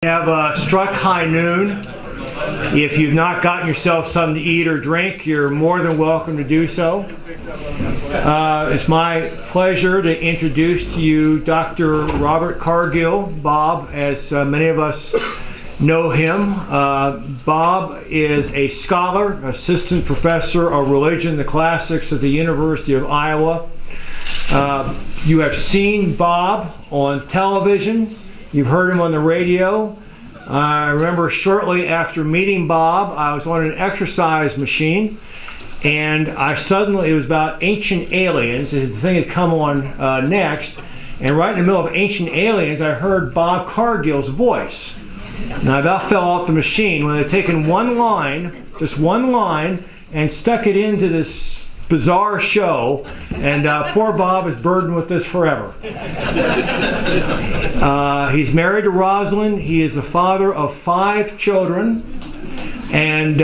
We have struck high noon. If you've not gotten yourself something to eat or drink, you're more than welcome to do so. It's my pleasure to introduce to you Dr. Robert Cargill, Bob, as many of us know him. Bob is a scholar, assistant professor of religion, the classics at the University of Iowa. You have seen Bob on television. You've heard him on the radio. I remember shortly after meeting Bob, I was on an exercise machine, and it was about Ancient Aliens. The thing had come on next, and right in the middle of Ancient Aliens, I heard Bob Cargill's voice. And I about fell off the machine when they'd taken one line, just one line, and stuck it into this bizarre show, and poor Bob is burdened with this forever. He's married to Rosalind. He is the father of 5 children, and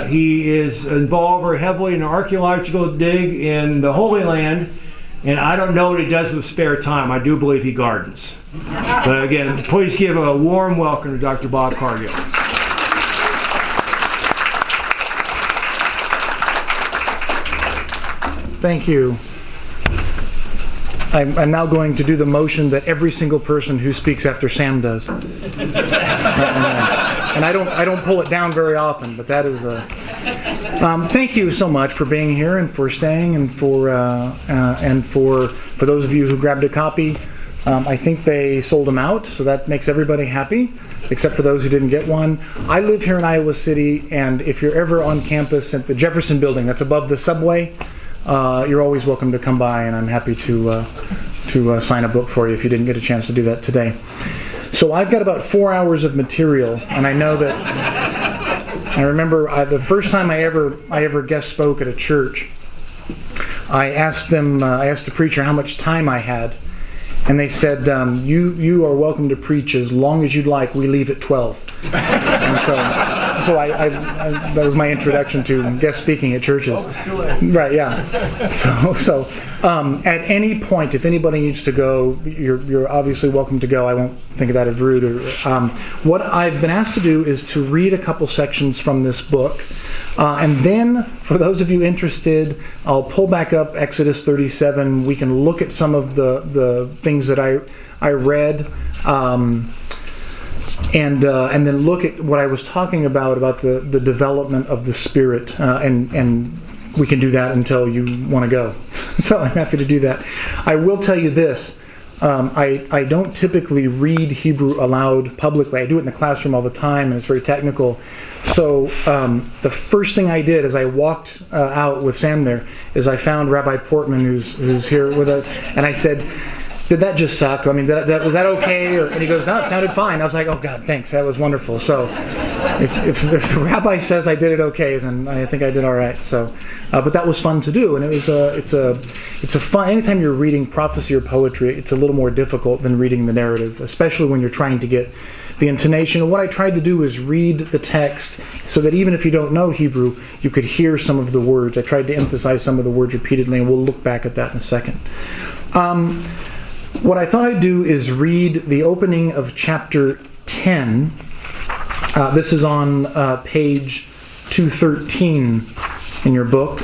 he is involved very heavily in an archaeological dig in the Holy Land, and I don't know what he does with spare time. I do believe he gardens. But again, please give a warm welcome to Dr. Bob Cargill. Thank you. I'm now going to do the motion that every single person who speaks after Sam does. And I don't pull it down very often, but that is thank you so much for being here and for staying and for those of you who grabbed a copy. I think they sold them out, so that makes everybody happy, except for those who didn't get one. I live here in Iowa City, and if you're ever on campus at the Jefferson Building that's above the subway, you're always welcome to come by, and I'm happy to sign a book for you if you didn't get a chance to do that today. So I've got about 4 hours of material, and I know that I remember the first time I ever guest spoke at a church. I asked the preacher how much time I had, and they said, "You are welcome to preach as long as you'd like. We leave at 12." And so that was my introduction to guest speaking at churches. Right, yeah. So at any point, if anybody needs to go, you're obviously welcome to go. I won't think of that as rude. What I've been asked to do is to read a couple sections from this book. And then, for those of you interested, I'll pull back up Exodus 37. We can look at some of the things that I read. And then look at what I was talking about the development of the Spirit, and we can do that until you want to go. So I'm happy to do that. I will tell you this, I don't typically read Hebrew aloud publicly. I do it in the classroom all the time, and it's very technical. So the first thing I did as I walked out with Sam there is I found Rabbi Portman, who's here with us, and I said, "Did that just suck? I mean, was that okay?" And he goes, "No, it sounded fine." I was like, "Oh God, thanks. That was wonderful." So, if the rabbi says I did it okay, then I think I did all right. So, but that was fun to do, and it's a fun. Anytime you're reading prophecy or poetry, it's a little more difficult than reading the narrative, especially when you're trying to get the intonation. And what I tried to do is read the text so that even if you don't know Hebrew, you could hear some of the words. I tried to emphasize some of the words repeatedly, and we'll look back at that in a second. What I thought I'd do is read the opening of chapter 10. This is on page 213 in your book.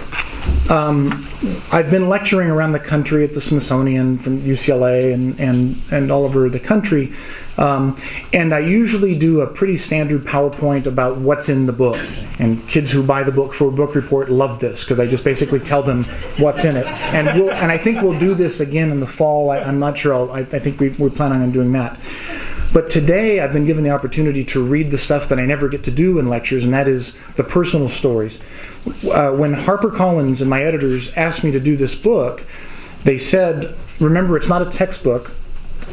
I've been lecturing around the country at the Smithsonian, from UCLA and all over the country. And I usually do a pretty standard PowerPoint about what's in the book. And kids who buy the book for a book report love this, because I just basically tell them what's in it. And I think we'll do this again in the fall. I'm not sure. I think we're planning on doing that. But today I've been given the opportunity to read the stuff that I never get to do in lectures, and that is the personal stories. When HarperCollins and my editors asked me to do this book, they said, "Remember, it's not a textbook,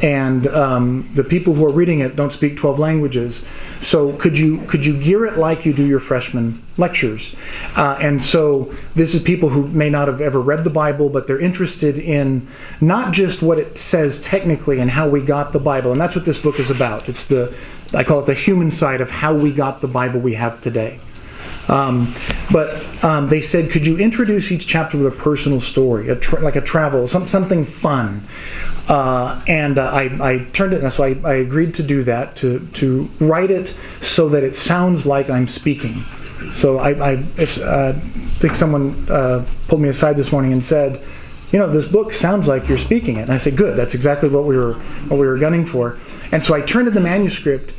and the people who are reading it don't speak 12 languages. So could you gear it like you do your freshman lectures?" And so this is people who may not have ever read the Bible, but they're interested in not just what it says technically and how we got the Bible, and that's what this book is about. I call it the human side of how we got the Bible we have today. But they said, could you introduce each chapter with a personal story, like a travel, something fun? I turned it, and so I agreed to do that, to write it so that it sounds like I'm speaking. So I think someone pulled me aside this morning and said, this book sounds like you're speaking it. And I said, good, that's exactly what we were gunning for. And so I turned in the manuscript,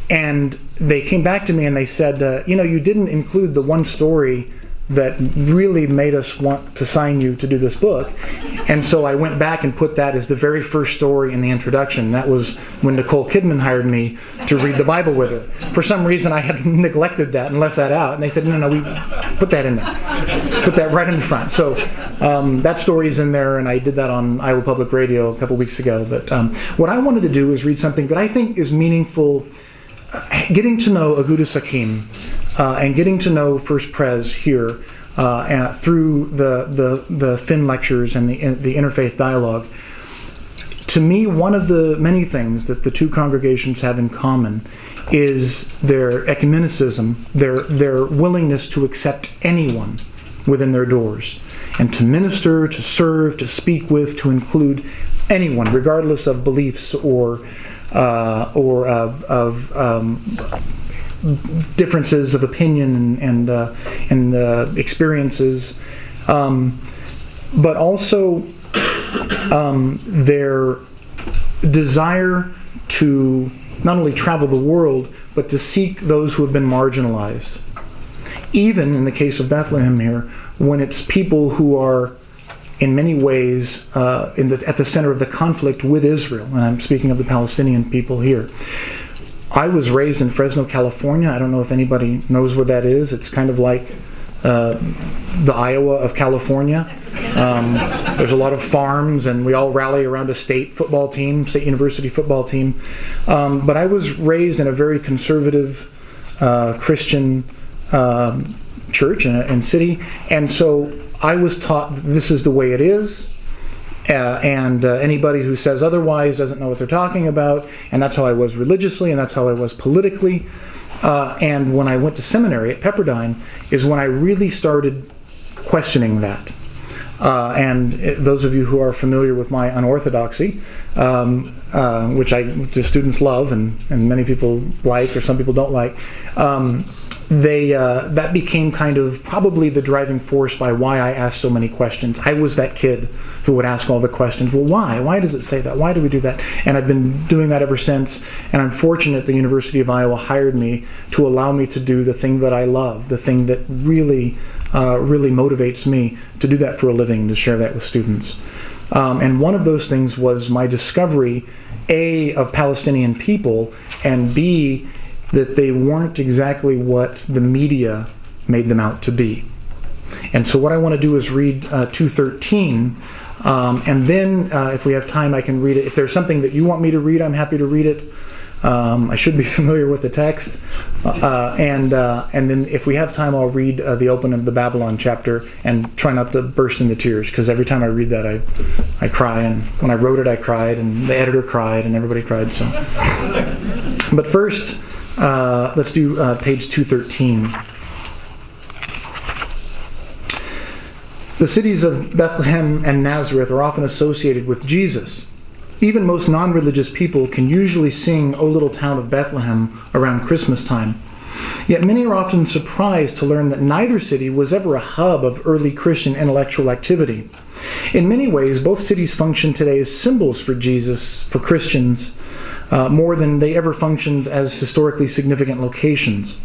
and they came back to me and they said, you didn't include the one story that really made us want to sign you to do this book. And so I went back and put that as the very first story in the introduction. That was when Nicole Kidman hired me to read the Bible with her. For some reason I had neglected that and left that out. And they said, no, we put that in there. Put that right in the front. So that story's in there, and I did that on Iowa Public Radio a couple weeks ago. But what I wanted to do is read something that I think is meaningful, getting to know Agudas Hakim, and getting to know First Pres here through the Finn lectures and the interfaith dialogue. To me, one of the many things that the two congregations have in common is their ecumenicism, their willingness to accept anyone within their doors, and to minister, to serve, to speak with, to include anyone, regardless of beliefs or differences of opinion and experiences, but also their desire to not only travel the world, but to seek those who have been marginalized. Even in the case of Bethlehem here, when it's people who are in many ways at the center of the conflict with Israel, and I'm speaking of the Palestinian people here. I was raised in Fresno, California. I don't know if anybody knows where that is. It's kind of like the Iowa of California. There's a lot of farms, and we all rally around a state university football team. But I was raised in a very conservative Christian church and city, and so I was taught this is the way it is. And anybody who says otherwise doesn't know what they're talking about, and that's how I was religiously, and that's how I was politically. And when I went to seminary at Pepperdine is when I really started questioning that. And those of you who are familiar with my unorthodoxy, which the students love and many people like, or some people don't like, that became kind of probably the driving force by why I asked so many questions. I was that kid who would ask all the questions. Well, why? Why does it say that? Why do we do that? And I've been doing that ever since. And I'm fortunate the University of Iowa hired me to allow me to do the thing that I love, the thing that really motivates me to do that for a living, to share that with students. And one of those things was my discovery, A, of Palestinian people, and B, that they weren't exactly what the media made them out to be. And so what I want to do is read 2:13, and then if we have time I can read it. If there's something that you want me to read, I'm happy to read it. I should be familiar with the text. And then if we have time, I'll read the opening of the Babylon chapter and try not to burst into tears, because every time I read that I cry, and when I wrote it I cried, and the editor cried, and everybody cried. So, but first, let's do page 213. The cities of Bethlehem and Nazareth are often associated with Jesus. Even most non-religious people can usually sing "O Little Town of Bethlehem" around Christmas time. Yet many are often surprised to learn that neither city was ever a hub of early Christian intellectual activity. In many ways, both cities function today as symbols for Jesus, for Christians, more than they ever functioned as historically significant locations.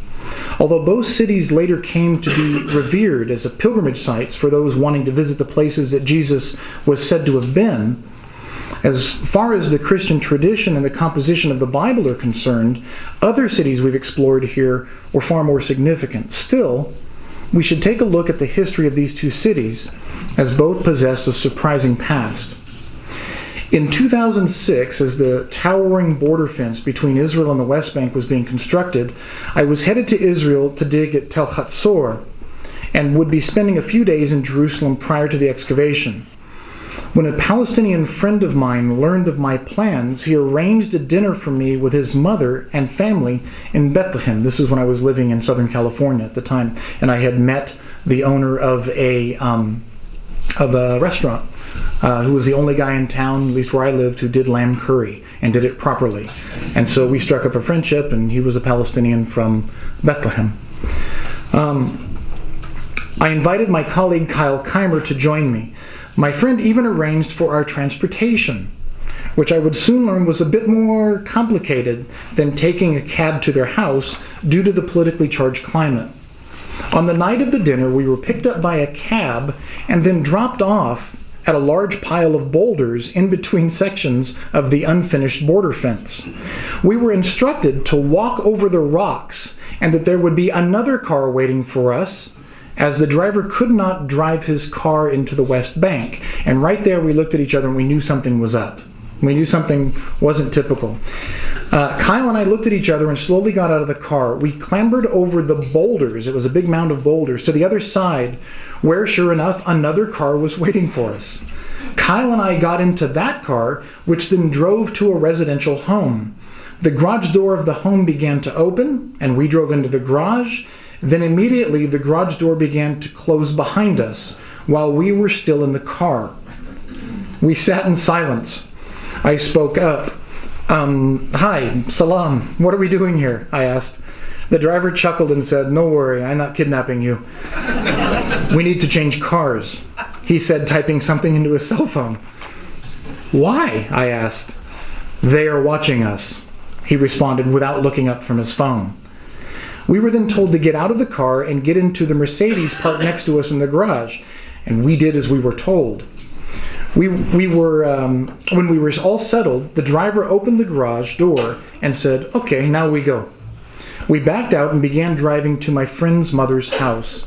Although both cities later came to be revered as a pilgrimage sites for those wanting to visit the places that Jesus was said to have been, as far as the Christian tradition and the composition of the Bible are concerned, other cities we've explored here were far more significant. Still, we should take a look at the history of these two cities, as both possess a surprising past. In 2006, as the towering border fence between Israel and the West Bank was being constructed, I was headed to Israel to dig at Tel Hatzor, and would be spending a few days in Jerusalem prior to the excavation. When a Palestinian friend of mine learned of my plans, he arranged a dinner for me with his mother and family in Bethlehem. This is when I was living in Southern California at the time, and I had met the owner of a restaurant, who was the only guy in town, at least where I lived, who did lamb curry and did it properly. And so we struck up a friendship, and he was a Palestinian from Bethlehem. I invited my colleague Kyle Keimer to join me. My friend even arranged for our transportation, which I would soon learn was a bit more complicated than taking a cab to their house due to the politically charged climate. On the night of the dinner, we were picked up by a cab and then dropped off at a large pile of boulders in between sections of the unfinished border fence. We were instructed to walk over the rocks and that there would be another car waiting for us, as the driver could not drive his car into the West Bank. And right there we looked at each other and we knew something was up. We knew something wasn't typical. Kyle and I looked at each other and slowly got out of the car. We clambered over the boulders, it was a big mound of boulders, to the other side, where sure enough another car was waiting for us. Kyle and I got into that car, which then drove to a residential home. The garage door of the home began to open, and we drove into the garage. Then immediately the garage door began to close behind us while we were still in the car. We sat in silence. I spoke up. Hi, salam, what are we doing here? I asked. The driver chuckled and said, "No worry, I'm not kidnapping you. We need to change cars," he said, typing something into his cell phone. "Why?" I asked. "They are watching us," he responded without looking up from his phone. We were then told to get out of the car and get into the Mercedes parked next to us in the garage, and we did as we were told. When we were all settled, the driver opened the garage door and said, "Okay, now we go." We backed out and began driving to my friend's mother's house.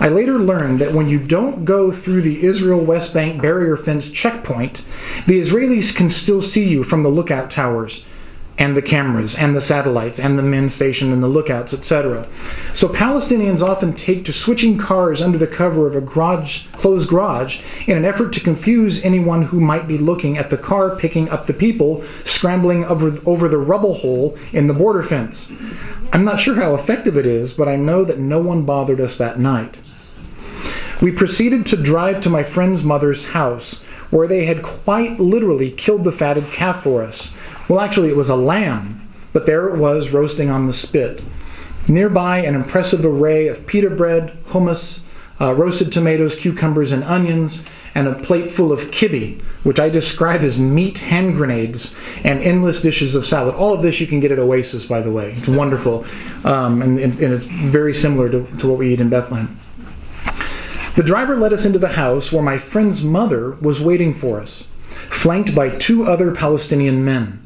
I later learned that when you don't go through the Israel West Bank barrier fence checkpoint, the Israelis can still see you from the lookout towers and the cameras and the satellites and the men stationed in the lookouts, etc. So Palestinians often take to switching cars under the cover of a closed garage in an effort to confuse anyone who might be looking at the car picking up the people scrambling over the rubble hole in the border fence. I'm not sure how effective it is, but I know that no one bothered us that night. We proceeded to drive to my friend's mother's house, where they had quite literally killed the fatted calf for us. Well, actually, it was a lamb, but there it was roasting on the spit. Nearby, an impressive array of pita bread, hummus, roasted tomatoes, cucumbers, and onions, and a plate full of kibbeh, which I describe as meat hand grenades, and endless dishes of salad. All of this you can get at Oasis, by the way. It's wonderful, and it's very similar to what we eat in Bethlehem. The driver led us into the house where my friend's mother was waiting for us, flanked by two other Palestinian men.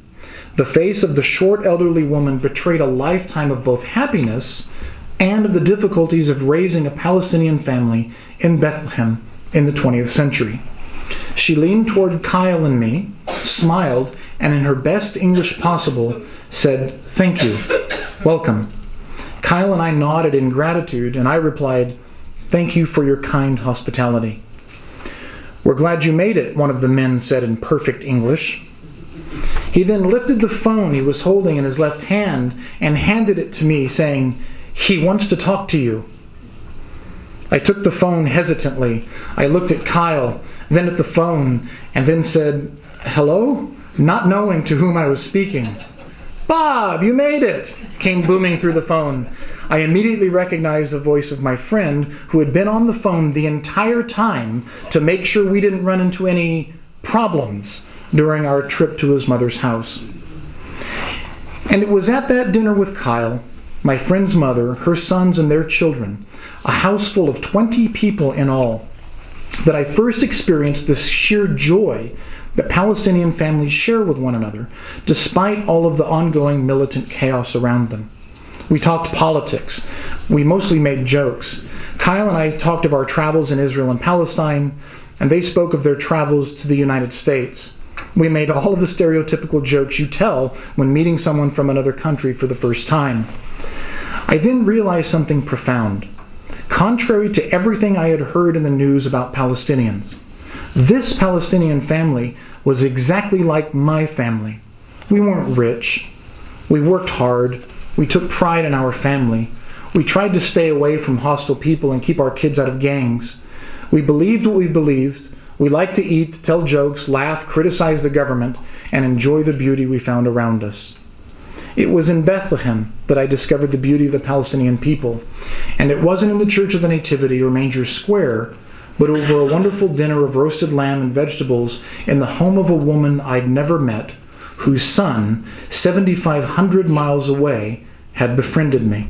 The face of the short elderly woman betrayed a lifetime of both happiness and of the difficulties of raising a Palestinian family in Bethlehem in the 20th century. She leaned toward Kyle and me, smiled, and in her best English possible said, "Thank you. Welcome." Kyle and I nodded in gratitude, and I replied, "Thank you for your kind hospitality." "We're glad you made it," one of the men said in perfect English. He then lifted the phone he was holding in his left hand and handed it to me, saying, "He wants to talk to you." I took the phone hesitantly. I looked at Kyle, then at the phone, and then said, "Hello?" not knowing to whom I was speaking. "Bob, you made it!" came booming through the phone. I immediately recognized the voice of my friend, who had been on the phone the entire time to make sure we didn't run into any problems during our trip to his mother's house. And it was at that dinner with Kyle, my friend's mother, her sons, and their children, a house full of 20 people in all, that I first experienced the sheer joy that Palestinian families share with one another, despite all of the ongoing militant chaos around them. We talked politics. We mostly made jokes. Kyle and I talked of our travels in Israel and Palestine, and they spoke of their travels to the United States. We made all of the stereotypical jokes you tell when meeting someone from another country for the first time. I then realized something profound. Contrary to everything I had heard in the news about Palestinians, This Palestinian family was exactly like my family. We weren't rich. We worked hard. We took pride in our family. We tried to stay away from hostile people and keep our kids out of gangs. We believed what we believed. We liked to eat, tell jokes, laugh, criticize the government, and enjoy the beauty we found around us. It was in Bethlehem that I discovered the beauty of the Palestinian people. And it wasn't in the Church of the Nativity or Manger Square, but over a wonderful dinner of roasted lamb and vegetables in the home of a woman I'd never met, whose son, 7,500 miles away, had befriended me.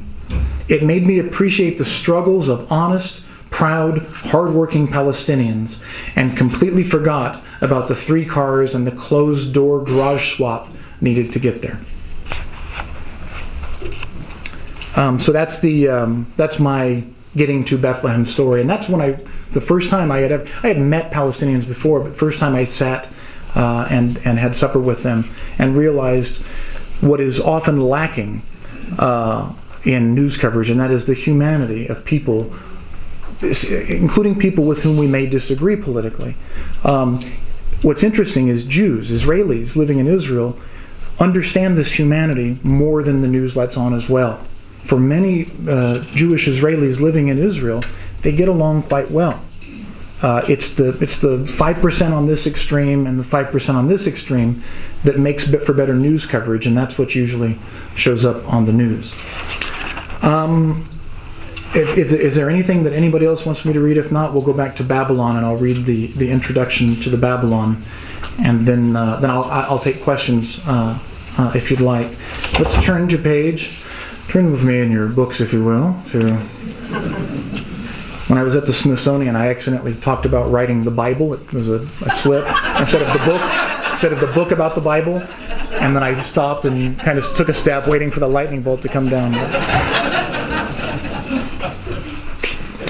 It made me appreciate the struggles of honest, proud, hard-working Palestinians, and completely forgot about the 3 cars and the closed-door garage swap needed to get there. So that's my getting to Bethlehem story, and that's when the first time I had met Palestinians before, but first time I sat and had supper with them and realized what is often lacking in news coverage, and that is the humanity of people, including people with whom we may disagree politically. What's interesting is Jews, Israelis living in Israel, understand this humanity more than the news lets on as well. For many Jewish Israelis living in Israel, they get along quite well. It's the 5% on this extreme and the 5% on this extreme that makes for better news coverage, and that's what usually shows up on the news. Is there anything that anybody else wants me to read? If not, we'll go back to Babylon, and I'll read the introduction to the Babylon, and then I'll take questions if you'd like. Let's turn with me in your books, if you will, to when I was at the Smithsonian, I accidentally talked about writing the Bible. It was a slip instead of the book about the Bible, and then I stopped and kind of took a step, waiting for the lightning bolt to come down.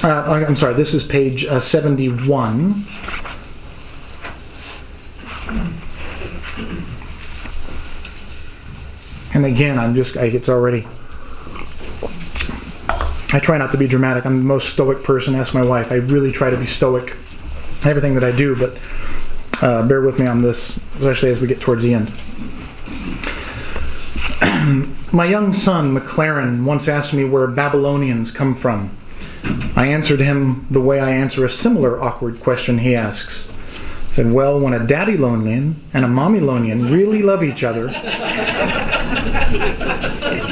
I'm sorry. This is page 71. And again, it's already. I try not to be dramatic. I'm the most stoic person. Ask my wife. I really try to be stoic in everything that I do, but bear with me on this, especially as we get towards the end. My young son, McLaren, once asked me where Babylonians come from. I answered him the way I answer a similar awkward question he asks. I said, well, when a daddylonian and a mommylonian really love each other.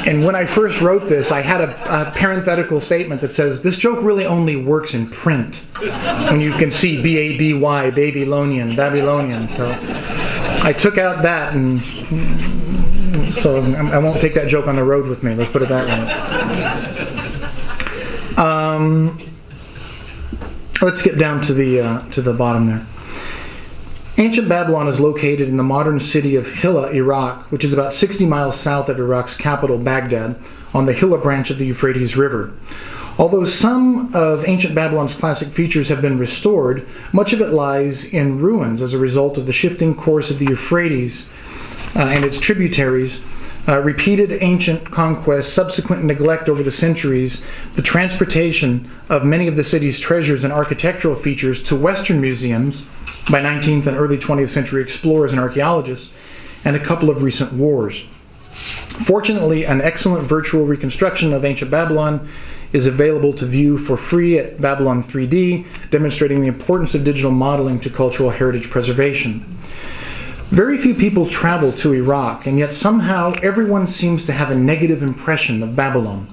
And when I first wrote this, I had a parenthetical statement that says, this joke really only works in print, when you can see B-A-B-Y, Babylonian. So I took out that, and so I won't take that joke on the road with me. Let's put it that way. Let's get down to the bottom there. Ancient Babylon is located in the modern city of Hilla, Iraq, which is about 60 miles south of Iraq's capital, Baghdad, on the Hilla branch of the Euphrates River. Although some of ancient Babylon's classic features have been restored, much of it lies in ruins as a result of the shifting course of the Euphrates and its tributaries, repeated ancient conquests, subsequent neglect over the centuries, the transportation of many of the city's treasures and architectural features to Western museums by 19th and early 20th century explorers and archaeologists, and a couple of recent wars. Fortunately, an excellent virtual reconstruction of ancient Babylon is available to view for free at Babylon 3D, demonstrating the importance of digital modeling to cultural heritage preservation. Very few people travel to Iraq, and yet somehow everyone seems to have a negative impression of Babylon.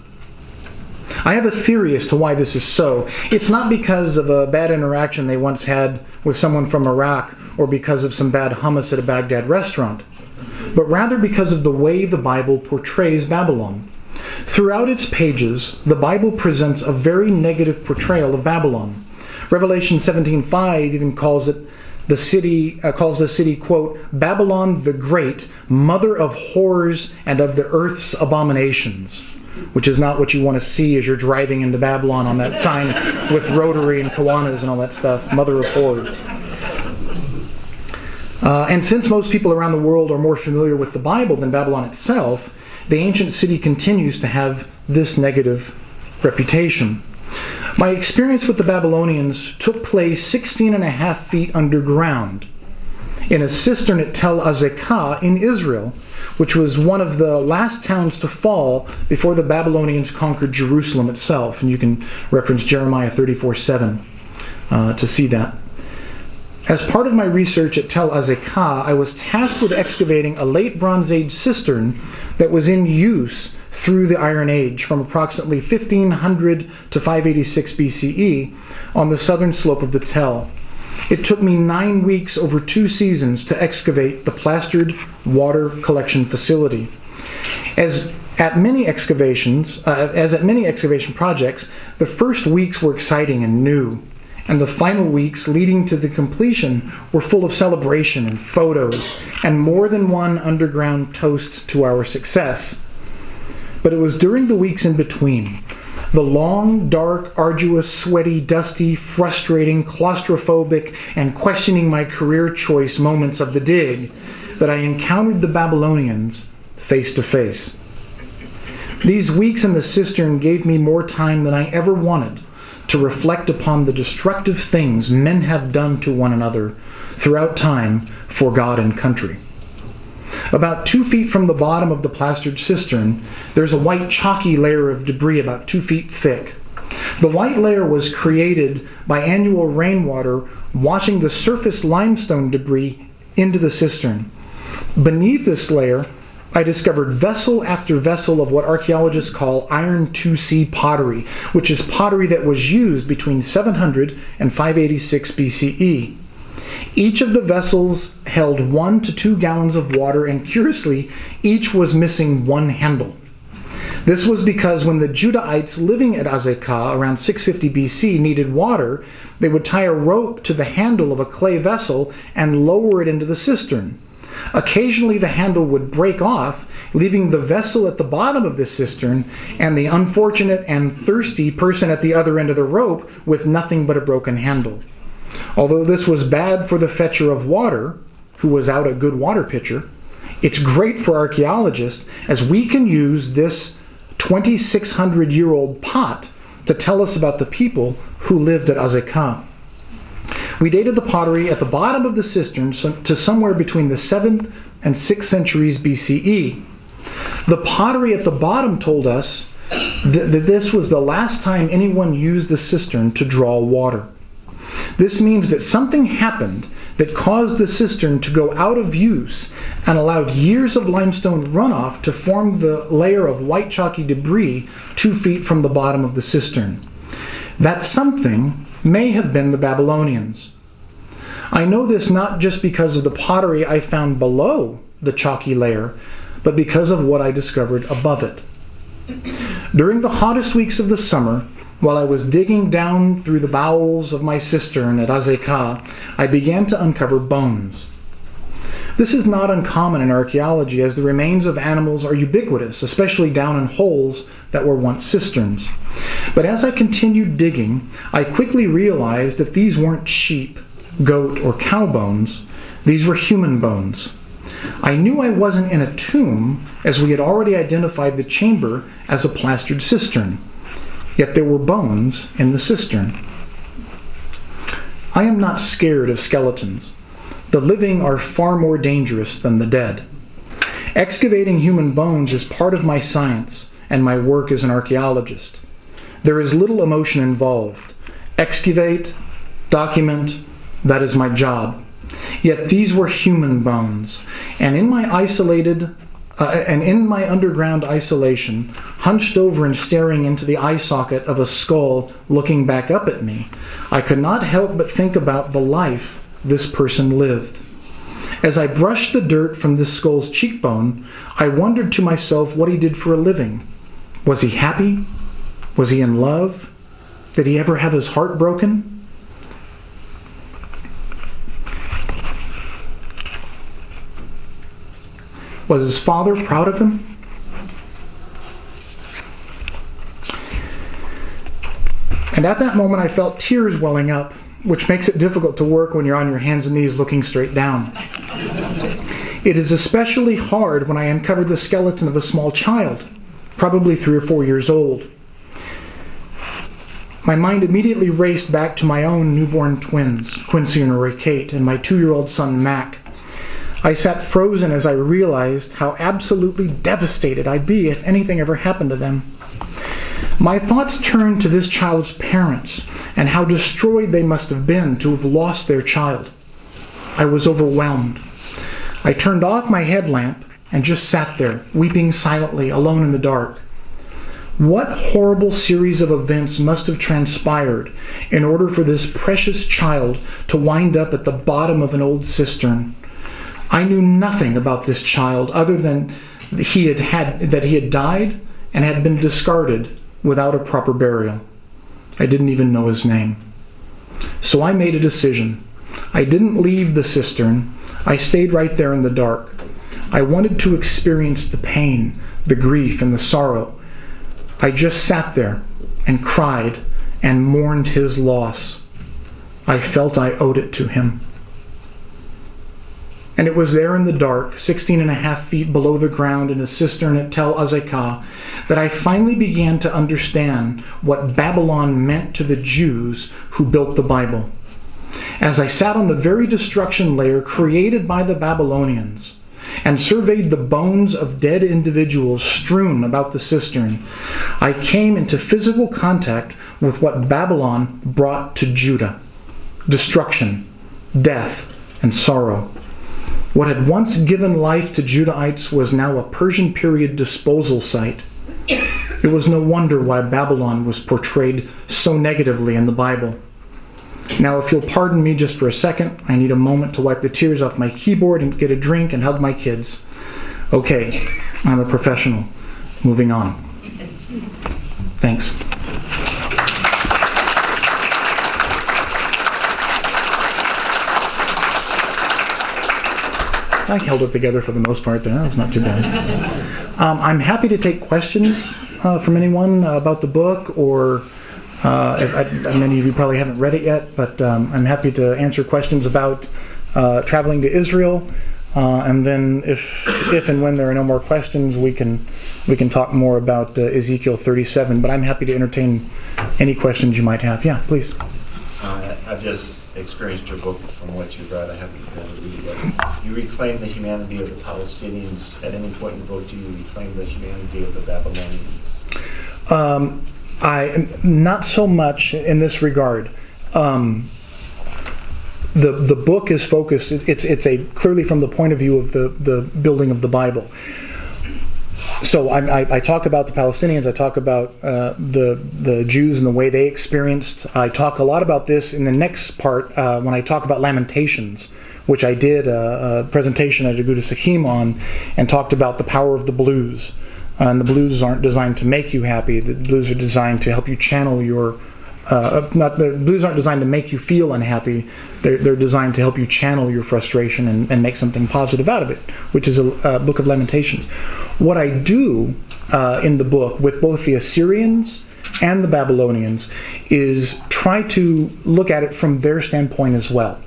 I have a theory as to why this is so. It's not because of a bad interaction they once had with someone from Iraq, or because of some bad hummus at a Baghdad restaurant, but rather because of the way the Bible portrays Babylon. Throughout its pages, the Bible presents a very negative portrayal of Babylon. Revelation 17:5 even calls the city, quote, Babylon the Great, mother of horrors and of the earth's abominations, which is not what you want to see as you're driving into Babylon on that sign with Rotary and Kiwanis and all that stuff, mother of horrors. And since most people around the world are more familiar with the Bible than Babylon itself, the ancient city continues to have this negative reputation. My experience with the Babylonians took place 16.5 feet underground in a cistern at Tel Azekah in Israel, which was one of the last towns to fall before the Babylonians conquered Jerusalem itself. And you can reference Jeremiah 34:7 to see that. As part of my research at Tel Azekah, I was tasked with excavating a late Bronze Age cistern that was in use through the Iron Age from approximately 1500 to 586 BCE on the southern slope of the Tel. It took me 9 weeks over 2 seasons to excavate the plastered water collection facility. As at many excavation projects, the first weeks were exciting and new, and the final weeks leading to the completion were full of celebration and photos and more than one underground toast to our success. But it was during the weeks in between, the long, dark, arduous, sweaty, dusty, frustrating, claustrophobic, and questioning my career choice moments of the dig, that I encountered the Babylonians face to face. These weeks in the cistern gave me more time than I ever wanted to reflect upon the destructive things men have done to one another throughout time for God and country. About 2 feet from the bottom of the plastered cistern, there's a white chalky layer of debris about 2 feet thick. The white layer was created by annual rainwater washing the surface limestone debris into the cistern. Beneath this layer, I discovered vessel after vessel of what archaeologists call iron 2C pottery, which is pottery that was used between 700 and 586 BCE. Each of the vessels held 1 to 2 gallons of water, and curiously, each was missing one handle. This was because when the Judahites living at Azekah around 650 BC needed water, they would tie a rope to the handle of a clay vessel and lower it into the cistern. Occasionally the handle would break off, leaving the vessel at the bottom of the cistern and the unfortunate and thirsty person at the other end of the rope with nothing but a broken handle. Although this was bad for the fetcher of water, who was out a good water pitcher, it's great for archaeologists, as we can use this 2,600-year-old pot to tell us about the people who lived at Azekah. We dated the pottery at the bottom of the cistern to somewhere between the 7th and 6th centuries BCE. The pottery at the bottom told us that this was the last time anyone used the cistern to draw water. This means that something happened that caused the cistern to go out of use and allowed years of limestone runoff to form the layer of white chalky debris 2 feet from the bottom of the cistern. That something may have been the Babylonians. I know this not just because of the pottery I found below the chalky layer, but because of what I discovered above it. During the hottest weeks of the summer, while I was digging down through the bowels of my cistern at Azekah, I began to uncover bones. This is not uncommon in archaeology, as the remains of animals are ubiquitous, especially down in holes that were once cisterns. But as I continued digging, I quickly realized that these weren't sheep, goat, or cow bones. These were human bones. I knew I wasn't in a tomb, as we had already identified the chamber as a plastered cistern. Yet there were bones in the cistern. I am not scared of skeletons. The living are far more dangerous than the dead. Excavating human bones is part of my science and my work as an archaeologist. There is little emotion involved. Excavate, document, that is my job. Yet these were human bones, and in my underground isolation, hunched over and staring into the eye socket of a skull looking back up at me, I could not help but think about the life this person lived. As I brushed the dirt from this skull's cheekbone, I wondered to myself what he did for a living. Was he happy? Was he in love? Did he ever have his heart broken? Was his father proud of him? And at that moment I felt tears welling up, which makes it difficult to work when you're on your hands and knees looking straight down. It is especially hard when I uncovered the skeleton of a small child, probably 3 or 4 years old. My mind immediately raced back to my own newborn twins, Quincy and Roy Kate, and my 2-year-old son, Mac. I sat frozen as I realized how absolutely devastated I'd be if anything ever happened to them. My thoughts turned to this child's parents and how destroyed they must have been to have lost their child. I was overwhelmed. I turned off my headlamp and just sat there, weeping silently, alone in the dark. What horrible series of events must have transpired in order for this precious child to wind up at the bottom of an old cistern? I knew nothing about this child other than that he had died and had been discarded without a proper burial. I didn't even know his name. So I made a decision. I didn't leave the cistern. I stayed right there in the dark. I wanted to experience the pain, the grief, and the sorrow. I just sat there and cried and mourned his loss. I felt I owed it to him. And it was there in the dark, 16 and a half feet below the ground in a cistern at Tel Azekah, that I finally began to understand what Babylon meant to the Jews who built the Bible. As I sat on the very destruction layer created by the Babylonians and surveyed the bones of dead individuals strewn about the cistern, I came into physical contact with what Babylon brought to Judah: destruction, death, and sorrow. What had once given life to Judahites was now a Persian period disposal site. It was no wonder why Babylon was portrayed so negatively in the Bible. Now, if you'll pardon me just for a second, I need a moment to wipe the tears off my keyboard and get a drink and hug my kids. Okay, I'm a professional. Moving on. Thanks. I held it together for the most part there. That was not too bad. I'm happy to take questions from anyone about the book, or many of you probably haven't read it yet, but I'm happy to answer questions about traveling to Israel. And then if and when there are no more questions, we can talk more about Ezekiel 37. But I'm happy to entertain any questions you might have. Yeah, please. I've just experienced your book from what you read. I haven't been able to read it. You reclaim the humanity of the Palestinians. At any point in the book, do you reclaim the humanity of the Babylonians? Not so much in this regard. The book is focused. It's clearly from the point of view of the building of the Bible. So I talk about the Palestinians. I talk about the Jews and the way they experienced. I talk a lot about this in the next part when I talk about Lamentations, which I did a presentation at Agudas Hakim on, and talked about the power of the blues. And the blues aren't designed to make you happy. The blues are designed to help you channel your. The blues aren't designed to make you feel unhappy. They're designed to help you channel your frustration and make something positive out of it, which is a book of Lamentations. What I do in the book with both the Assyrians and the Babylonians is try to look at it from their standpoint as well.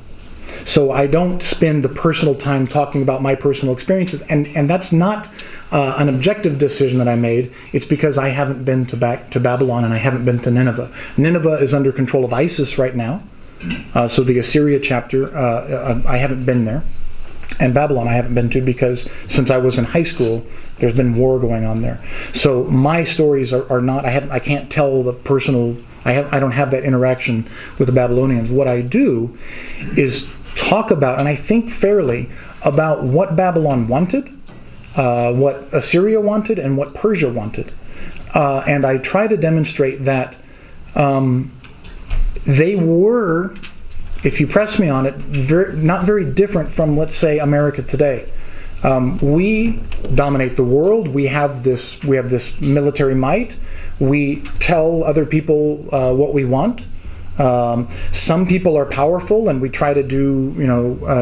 So I don't spend the personal time talking about my personal experiences, and that's not an objective decision that I made. It's because I haven't been back to Babylon, and I haven't been to Nineveh. Nineveh is under control of ISIS right now. So the Assyria chapter, I haven't been there. And Babylon I haven't been to because since I was in high school, there's been war going on there. So my stories are not, I can't tell the personal, I don't have that interaction with the Babylonians. What I do is talk about, and I think fairly, about what Babylon wanted, what Assyria wanted, and what Persia wanted. And I try to demonstrate that they were, if you press me on it, not very different from, let's say, America today. We dominate the world. We have this military might. We tell other people what we want. Some people are powerful, and we try to do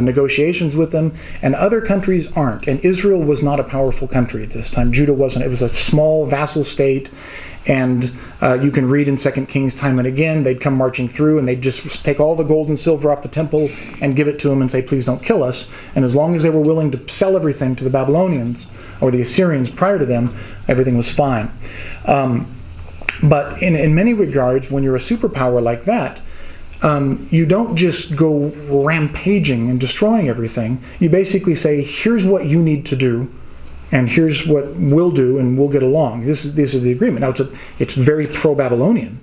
negotiations with them, and other countries aren't. And Israel was not a powerful country at this time. Judah wasn't. It was a small vassal state, and you can read in 2 Kings time and again, they'd come marching through, and they'd just take all the gold and silver off the temple and give it to them and say, please don't kill us. And as long as they were willing to sell everything to the Babylonians or the Assyrians prior to them, everything was fine. But in many regards, when you're a superpower like that, you don't just go rampaging and destroying everything. You basically say, here's what you need to do, and here's what we'll do, and we'll get along. This is the agreement. Now it's very pro-Babylonian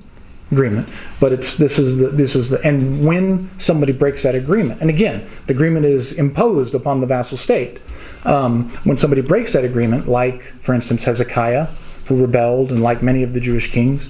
agreement, but this is the and when somebody breaks that agreement, and again, the agreement is imposed upon the vassal state. When somebody breaks that agreement, like for instance Hezekiah, who rebelled, and like many of the Jewish kings,